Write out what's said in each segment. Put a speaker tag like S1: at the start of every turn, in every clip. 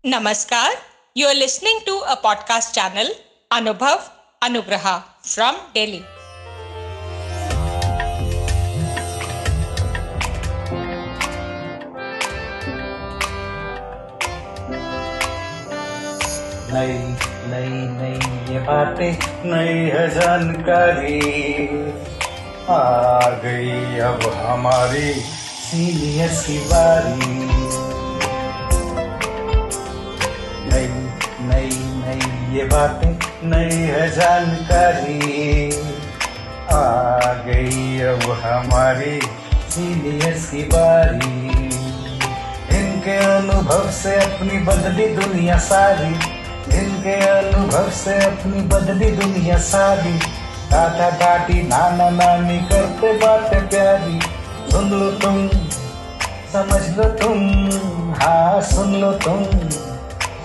S1: Namaskar. You are listening to a podcast channel, Anubhav Anugraha from Delhi.
S2: नई नई नई ये बातें, नई है जानकारी, आ गई अब हमारी सीनियर्स की बारी। नई नई नई ये बातें, नई है जानकारी, आ गई अब हमारी सीनियर्स की बारी। इनके अनुभव से अपनी बदली दुनिया सारी, इनके अनुभव से अपनी बदली दुनिया सारी। दादा दादी नाना नानी करते बातें प्यारी, सुन लो तुम, समझ लो तुम, हाँ सुन लो तुम,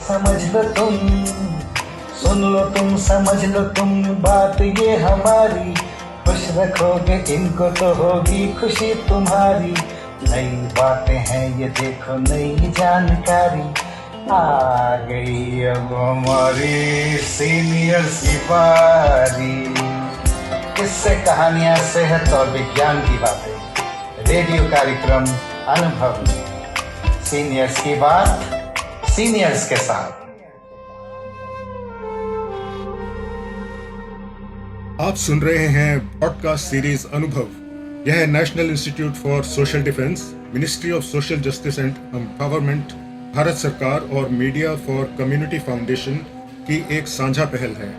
S2: समझ लो तुम, सुन लो तुम, समझ लो तुम, बात ये हमारी। खुश रखोगे इनको तो होगी खुशी तुम्हारी। नई बातें हैं ये देखो, नई जानकारी, आ गई अब हमारी सीनियर्स की बारी। किससे कहानियां, सेहत और विज्ञान की बातें, रेडियो कार्यक्रम अनुभव में सीनियर्स की बात, सीनियर्स के साथ।
S3: आप सुन रहे हैं पॉडकास्ट सीरीज अनुभव। यह है national institute for social defence, ministry of social justice and empowerment, Bharat सरकार और मीडिया फॉर कम्युनिटी फाउंडेशन की एक साझा पहल है।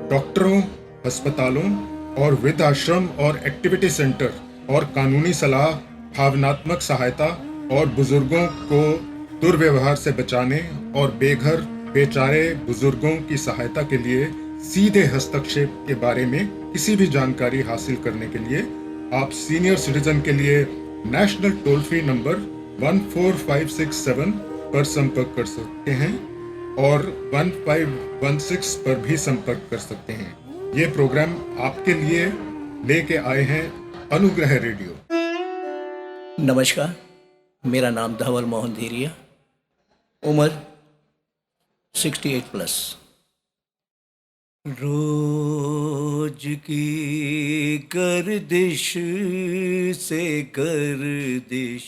S3: डॉक्टरों, अस्पतालों और वृद्धाश्रम और एक्टिविटी सेंटर और कानूनी सलाह, भावनात्मक सहायता और बुजुर्गों को दुर्व्यवहार से बचाने और बेघर बेचारे बुजुर्गों की सहायता के लिए सीधे हस्तक्षेप के बारे में किसी भी जानकारी हासिल करने के लिए आप सीनियर सिटीजन के लिए नेशनल टोल फ्री नंबर 14567 पर संपर्क कर सकते हैं और 1516 पर भी संपर्क कर सकते हैं। ये प्रोग्राम आपके लिए लेके आए हैं अनुग्रह रेडियो।
S4: नमस्कार, मेरा नाम धवल मोहन धीरिया, उम्र 68+। रोज की गर्दिश से गर्दिश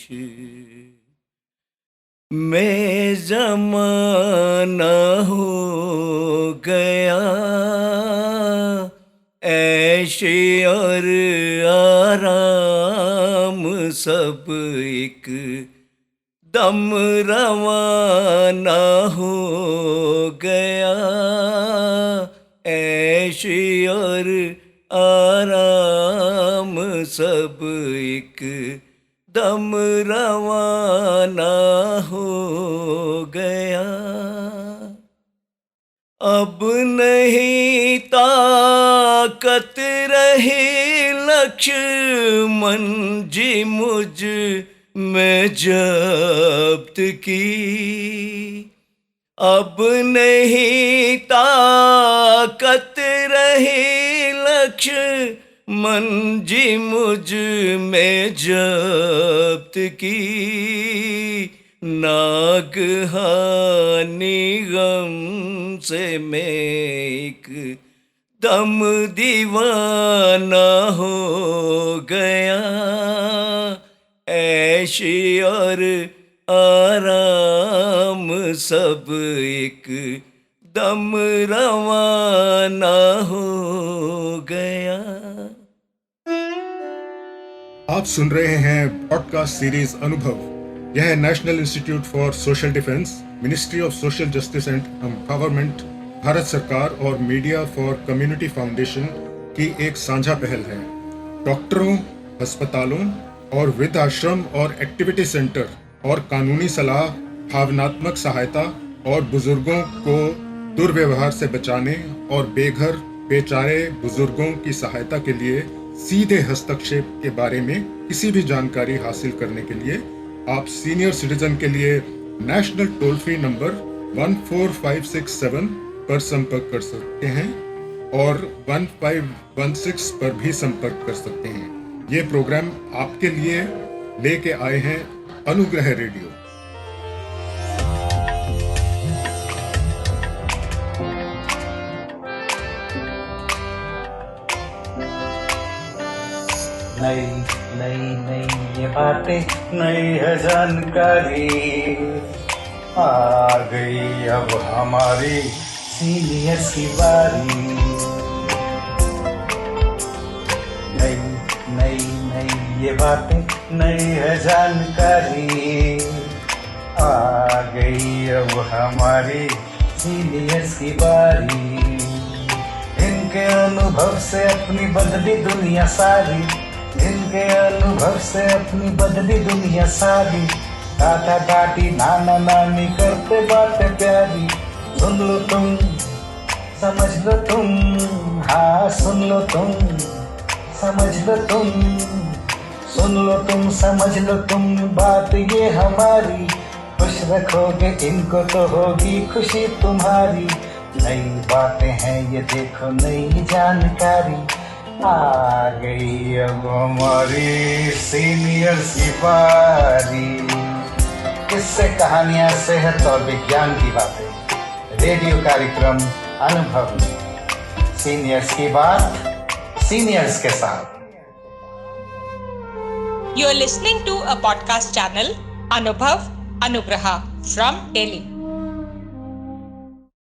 S4: में ज़माना हो गया, ऐशे और आराम सब एक दम रवाना हो गया, ऐशे और आराम सब एक दम रवाना हो गया। अब नहीं ताकत रही लक्ष्मण जी मुझ में जब्त की, अब नहीं ताकत रही लक्ष्मण जी मुझ में जब्त की। नागहानी गम से मैं एक दम दीवाना हो गया, ऐशे और आराम सब एक दम रवाना हो गया।
S3: आप सुन रहे हैं पॉडकास्ट सीरीज अनुभव। यह है national institute for social defence, ministry of social justice and empowerment, Bharat सरकार और मीडिया फॉर कम्युनिटी फाउंडेशन की एक साझा पहल है। डॉक्टरों, अस्पतालों और वृद्धाश्रम और एक्टिविटी सेंटर और कानूनी सलाह, भावनात्मक सहायता और बुजुर्गों को दुर्व्यवहार से बचाने और बेघर बेचारे बुजुर्गों की सहायता के लिए सीधे हस्तक्षेप के बारे में किसी भी जानकारी हासिल करने के लिए आप सीनियर सिटीजन के लिए नेशनल टोल फ्री नंबर 14567 पर संपर्क कर सकते हैं और 1516 पर भी संपर्क कर सकते हैं। ये प्रोग्राम आपके लिए लेके आए हैं अनुग्रह रेडियो।
S2: नई नई नई ये बातें, नई है जानकारी, आ गई अब हमारी सीनियर्स की बारी। नई नई नई ये बातें, नई है जानकारी, आ गई अब हमारी सीनियर्स की बारी। इनके अनुभव से अपनी बदली दुनिया सारी, इनके अनुभव से अपनी बदली दुनिया सारी। दादा दादी नाना नानी करते बातें प्यारी, सुन लो तुम, समझ लो तुम, हाँ सुन लो तुम, समझ लो तुम, सुन लो तुम, समझ लो तुम, बात ये हमारी। खुश रखोगे इनको तो होगी खुशी तुम्हारी। नई बातें हैं ये देखो, नई जानकारी, आ गई अब हमारी सीनियर्स की बारी। किससे कहानियां, सेहत और विज्ञान की बातें, रेडियो कार्यक्रम अनुभव में सीनियर्स की बात, सीनियर्स के साथ।
S1: You are listening to a podcast channel, Anubhav Anugraha from Delhi.